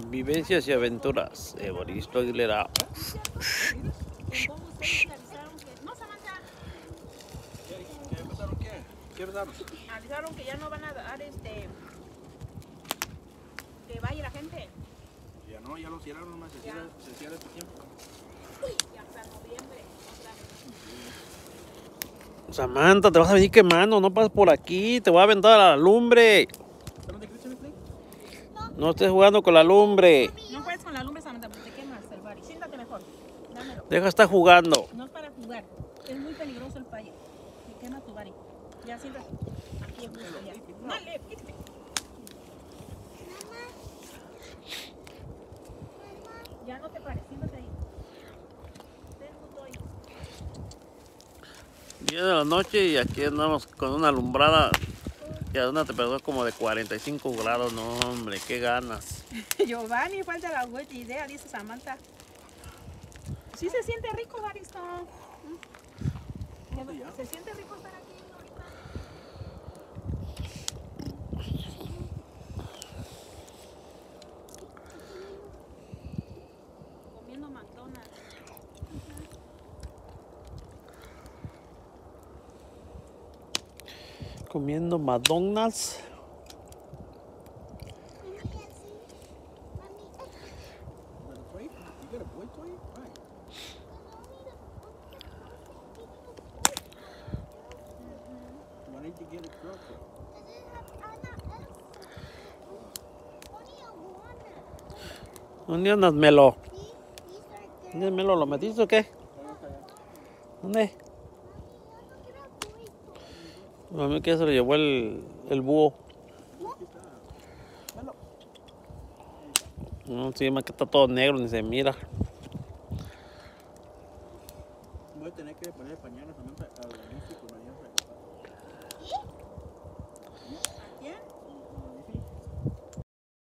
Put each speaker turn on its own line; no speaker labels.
Vivencias y aventuras de Evaristo Aguilera.
No, Samantha.
¿Qué pasaron? ¿Qué pasaron?
Avisaron que ya no van a dar que vaya la gente.
Ya no, ya lo cierraron, nomás se cierra este tiempo.
Ya hasta noviembre.
Samantha, te vas a venir quemando, no pases por aquí, te voy a aventar a la lumbre. No estés jugando con la lumbre.
No juegues con la lumbre, Samantha, porque te quemas el bari. Siéntate mejor. Dámelo.
Deja de estar jugando.
No es para jugar. Es muy peligroso el payo. Te quema tu bari. Ya siéntate. Aquí es justo ya. Dale, quítate. Ya no te pares, siéntate ahí. Ten justo ahí.
Viene la noche y aquí andamos con una alumbrada y a una temperatura como de 45 grados. No, hombre, qué ganas.
Giovanni, falta la buena idea, dice Samantha. Sí se siente rico, Baristo. Se siente rico estar aquí ahorita. Comiendo McDonald's.
Comiendo McDonald's. ¿Dónde andas, Melo? ¿Dónde, Melo? ¿Lo metiste o qué? ¿Dónde? A mí que se lo llevó el búho. No, sí, más que está todo negro, ni se mira.
Voy a tener que poner pañales también al místico,